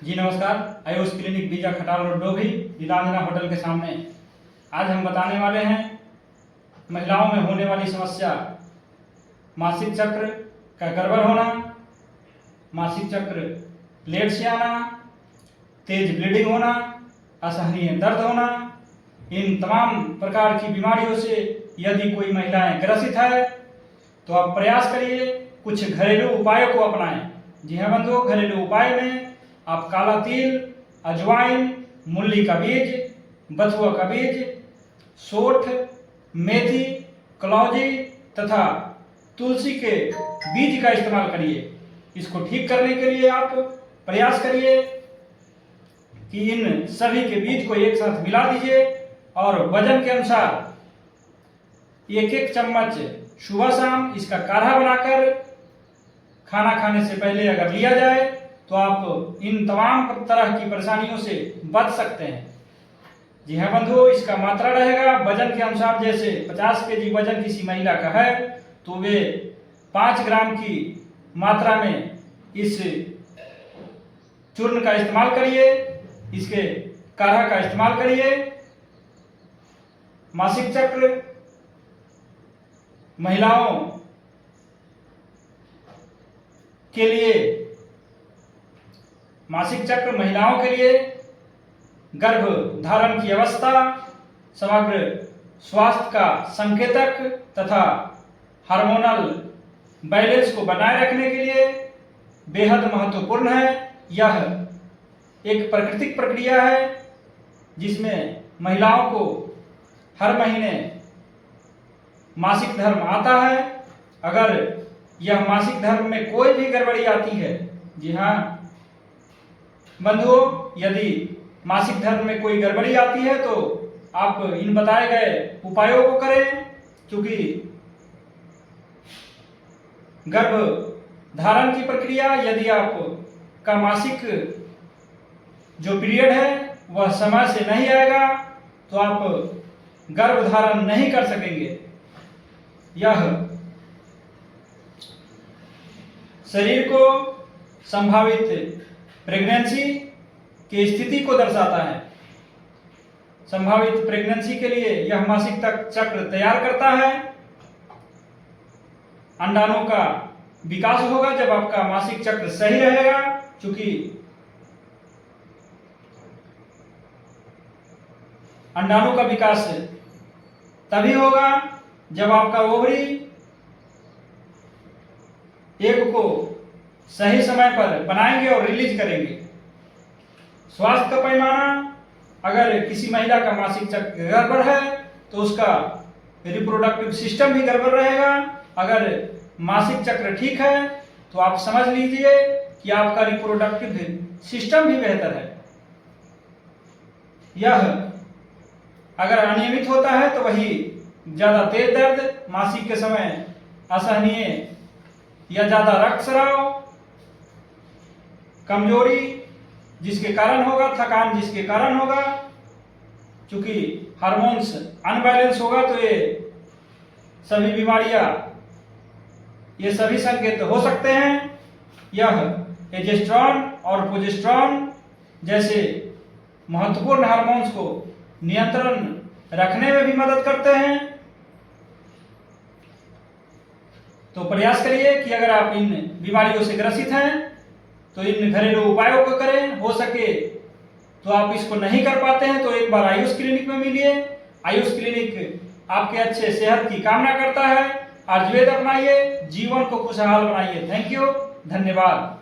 जी नमस्कार। आयुष क्लिनिक बीजा खटाल रोड डोभी नीलांजना होटल के सामने। आज हम बताने वाले हैं महिलाओं में होने वाली समस्या, मासिक चक्र का गड़बड़ होना, मासिक चक्र लेट से आना, तेज ब्लीडिंग होना, असहनीय दर्द होना। इन तमाम प्रकार की बीमारियों से यदि कोई महिलाएं ग्रसित है तो आप प्रयास करिए, कुछ घरेलू उपायों को अपनाएं। जी हाँ बंधुओं, घरेलू उपाय में आप काला तिल, अजवाइन, मूली का बीज, बथुआ का बीज, सोंठ, मेथी, कलौंजी तथा तुलसी के बीज का इस्तेमाल करिए। इसको ठीक करने के लिए आप प्रयास करिए कि इन सभी के बीज को एक साथ मिला दीजिए और वजन के अनुसार एक एक चम्मच सुबह शाम इसका काढ़ा बनाकर खाना खाने से पहले अगर लिया जाए तो आप इन तमाम तरह की परेशानियों से बच सकते हैं। जी हाँ बंधुओं, इसका मात्रा रहेगा वजन के अनुसार। जैसे 50 केजी वजन किसी महिला का है तो वे 5 ग्राम की मात्रा में इस चूर्ण का इस्तेमाल करिए, इसके काढ़ा का इस्तेमाल करिए। मासिक चक्र महिलाओं के लिए, मासिक चक्र महिलाओं के लिए गर्भ धारण की अवस्था, समग्र स्वास्थ्य का संकेतक तथा हार्मोनल बैलेंस को बनाए रखने के लिए बेहद महत्वपूर्ण है। यह एक प्राकृतिक प्रक्रिया है जिसमें महिलाओं को हर महीने मासिक धर्म आता है। अगर यह मासिक धर्म में कोई भी गड़बड़ी आती है, जी हाँ बंधुओं, यदि मासिक धर्म में कोई गड़बड़ी आती है तो आप इन बताए गए उपायों को करें, क्योंकि गर्भ धारण की प्रक्रिया, यदि आप का मासिक जो पीरियड है वह समय से नहीं आएगा तो आप गर्भ धारण नहीं कर सकेंगे। यह शरीर को संभावित प्रेगनेंसी की स्थिति को दर्शाता है। संभावित प्रेगनेंसी के लिए यह मासिक तक चक्र तैयार करता है। अंडाणु का विकास होगा जब आपका मासिक चक्र सही रहेगा, क्योंकि अंडाणु का विकास तभी होगा जब आपका ओवरी एग को सही समय पर बनाएंगे और रिलीज करेंगे। स्वास्थ्य का पैमाना, अगर किसी महिला का मासिक चक्र गड़बड़ है तो उसका रिप्रोडक्टिव सिस्टम भी गड़बड़ रहेगा। अगर मासिक चक्र ठीक है तो आप समझ लीजिए कि आपका रिप्रोडक्टिव सिस्टम भी बेहतर है। यह अगर अनियमित होता है तो वही ज्यादा तेज दर्द, मासिक के समय असहनीय या ज्यादा रक्तस्राव, कमजोरी जिसके कारण होगा, थकान जिसके कारण होगा, क्योंकि हार्मोन्स अनबैलेंस होगा तो ये सभी बीमारियां, ये सभी संकेत हो सकते हैं। यह एजेस्ट्रॉन और प्रोजेस्टेरॉन जैसे महत्वपूर्ण हार्मोन्स को नियंत्रण रखने में भी मदद करते हैं। तो प्रयास करिए कि अगर आप इन बीमारियों से ग्रसित हैं तो इन घरेलू उपायों को करें। हो सके तो आप इसको नहीं कर पाते हैं तो एक बार आयुष क्लिनिक में मिलिए। आयुष क्लिनिक आपके अच्छे सेहत की कामना करता है। आयुर्वेद अपनाइए, जीवन को खुशहाल बनाइए। थैंक यू, धन्यवाद।